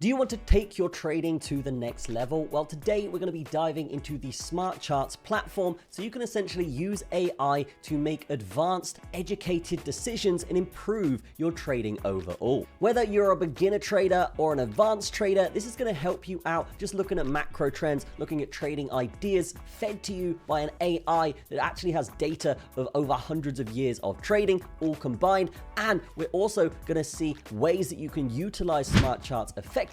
Do you want to take your trading to the next level? Well, today we're going to be diving into the Smartcharts platform so you can essentially use AI to make advanced, educated decisions and improve your trading overall. Whether you're a beginner trader or an advanced trader, this is going to help you out just looking at macro trends, looking at trading ideas fed to you by an AI that actually has data of over hundreds of years of trading all combined. And we're also going to see ways that you can utilize Smartcharts effectively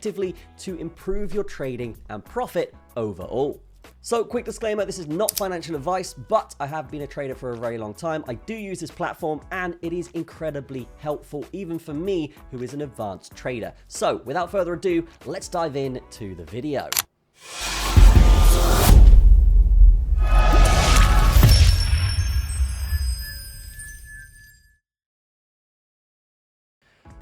to improve your trading and profit overall. So, quick disclaimer, this is not financial advice, but I have been a trader for a very long time. I do use this platform and it is incredibly helpful, even for me, who is an advanced trader. So, without further ado, let's dive into the video.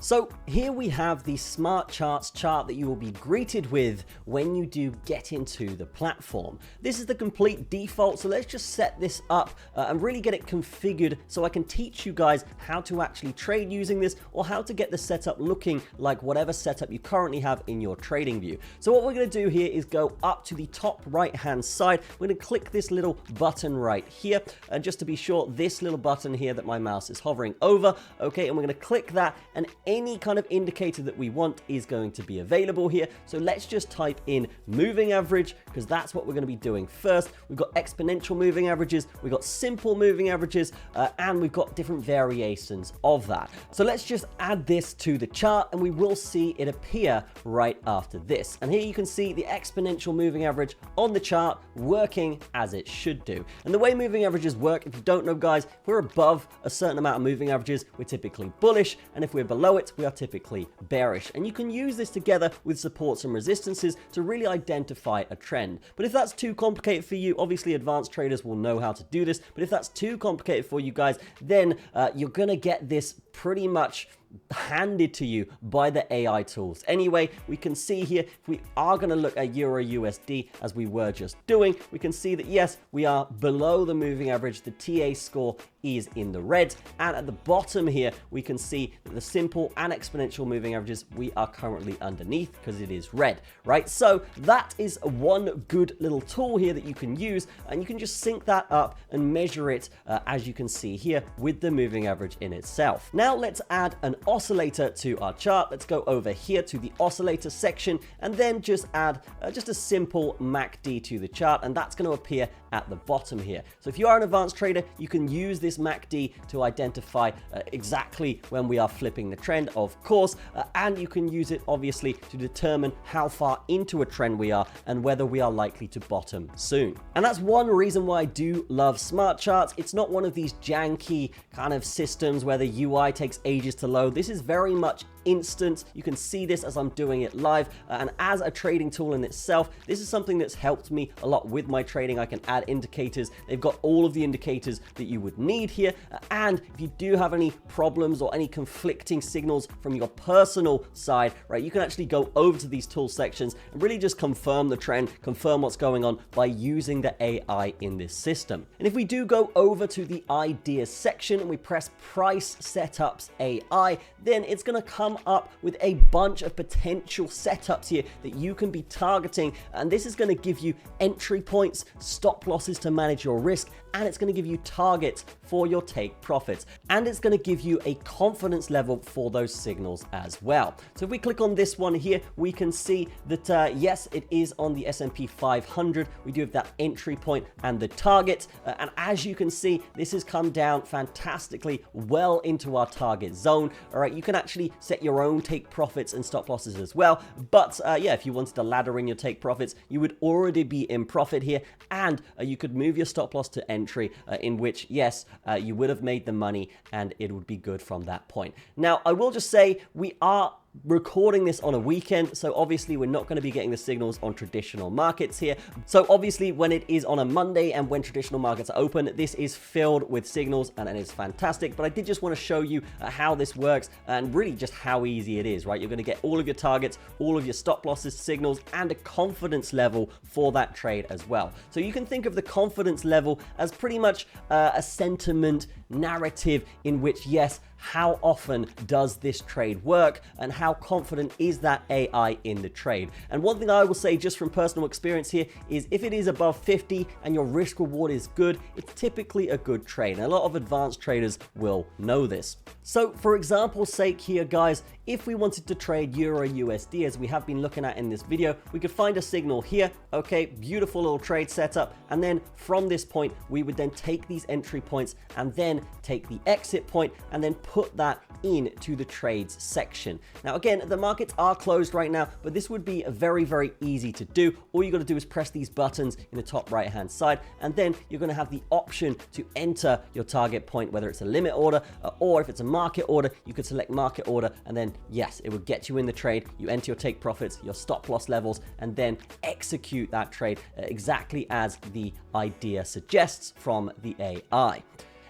So here we have the Smartcharts chart that you will be greeted with when you do get into the platform. This is the complete default, so let's just set this up and really get it configured so I can teach you guys how to actually trade using this or how to get the setup looking like whatever setup you currently have in your trading view. So what we're going to do here is go up to the top right hand side. We're going to click this little button right here, and just to be sure, this little button here that my mouse is hovering over, okay, and we're going to click that, and any kind of indicator that we want is going to be available here. So let's just type in moving average, because that's what we're going to be doing first. We've got exponential moving averages, we've got simple moving averages, and we've got different variations of that. So let's just add this to the chart and we will see it appear right after this. And here you can see the exponential moving average on the chart working as it should do. And the way moving averages work, if you don't know guys, if we're above a certain amount of moving averages, we're typically bullish, and if we're below it, we are typically bearish. And you can use this together with supports and resistances to really identify a trend. But if that's too complicated for you, obviously advanced traders will know how to do this, but if that's too complicated for you guys, then you're gonna get this pretty much handed to you by the AI tools. Anyway, we can see here, if we are going to look at Euro USD as we were just doing, we can see that yes, we are below the moving average. The TA score is in the red, and at the bottom here we can see that the simple and exponential moving averages, we are currently underneath because it is red, right? So that is one good little tool here that you can use, and you can just sync that up and measure it as you can see here with the moving average in itself. Now let's add an oscillator to our chart. Let's go over here to the oscillator section and then just add just a simple MACD to the chart, and that's going to appear at the bottom here. So if you are an advanced trader, you can use this MACD to identify exactly when we are flipping the trend, of course, and you can use it obviously to determine how far into a trend we are and whether we are likely to bottom soon. And that's one reason why I do love Smartcharts. It's not one of these janky kind of systems where the UI takes ages to load. This is very much instant. You can see this as I'm doing it live, and as a trading tool in itself, this is something that's helped me a lot with my trading. I can add indicators. They've got all of the indicators that you would need here, and if you do have any problems or any conflicting signals from your personal side, right, you can actually go over to these tool sections and really just confirm the trend, confirm what's going on by using the AI in this system. And if we do go over to the ideas section and we press price setups AI, then it's going to come up with a bunch of potential setups here that you can be targeting, and this is going to give you entry points, stop losses to manage your risk, and it's going to give you targets for your take profits, and it's going to give you a confidence level for those signals as well. So if we click on this one here, we can see that yes, it is on the S&P 500. We do have that entry point and the target, and as you can see, this has come down fantastically well into our target zone. All right, you can actually set your own take profits and stop losses as well, but yeah, if you wanted to ladder in your take profits, you would already be in profit here, and you could move your stop loss to entry, in which yes, you would have made the money and it would be good from that point. Now I will just say we are recording this on a weekend, so obviously we're not going to be getting the signals on traditional markets here. So obviously when it is on a Monday and when traditional markets are open, this is filled with signals and it is fantastic. But I did just want to show you how this works and really just how easy it is, right? You're going to get all of your targets, all of your stop losses, signals, and a confidence level for that trade as well. So you can think of the confidence level as pretty much a sentiment narrative in which, yes, how often does this trade work and how confident is that AI in the trade? And one thing I will say just from personal experience here is if it is above 50 and your risk reward is good, it's typically a good trade. And a lot of advanced traders will know this. So for example's sake here, guys, if we wanted to trade Euro USD as we have been looking at in this video, we could find a signal here. Okay, beautiful little trade setup. And then from this point, we would then take these entry points and then take the exit point and then put that into the trades section. Now, again, the markets are closed right now, but this would be very, very easy to do. All you got to do is press these buttons in the top right hand side, and then you're going to have the option to enter your target point, whether it's a limit order or if it's a market order, you could select market order, and then yes, it would get you in the trade. You enter your take profits, your stop loss levels, and then execute that trade exactly as the idea suggests from the AI.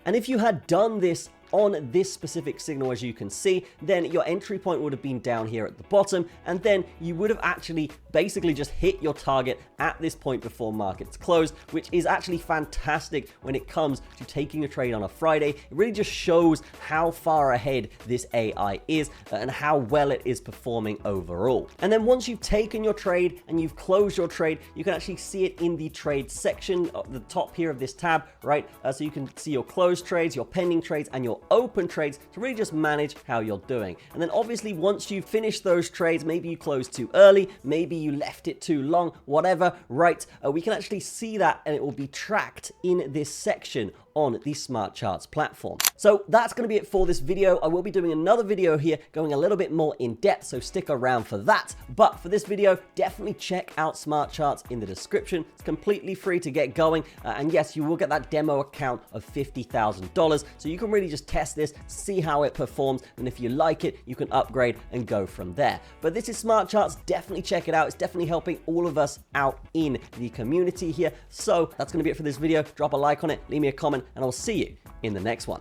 And if you had done this on this specific signal, as you can see, then your entry point would have been down here at the bottom, and then you would have actually basically just hit your target at this point before markets closed, which is actually fantastic when it comes to taking a trade on a Friday. It really just shows how far ahead this AI is and how well it is performing overall. And then once you've taken your trade and you've closed your trade, you can actually see it in the trade section at the top here of this tab, right? So you can see your closed trades, your pending trades, and your open trades to really just manage how you're doing. And then obviously once you've finished those trades, maybe you closed too early, maybe you left it too long, whatever, right? We can actually see that, and it will be tracked in this section on the Smartcharts platform. So that's going to be it for this video. I will be doing another video here going a little bit more in depth, so stick around for that. But for this video, definitely check out Smartcharts in the description. It's completely free to get going. And yes, you will get that demo account of $50,000. So you can really just test this, see how it performs. And if you like it, you can upgrade and go from there. But this is Smartcharts. Definitely check it out. It's definitely helping all of us out in the community here. So that's going to be it for this video. Drop a like on it, leave me a comment, and I'll see you in the next one.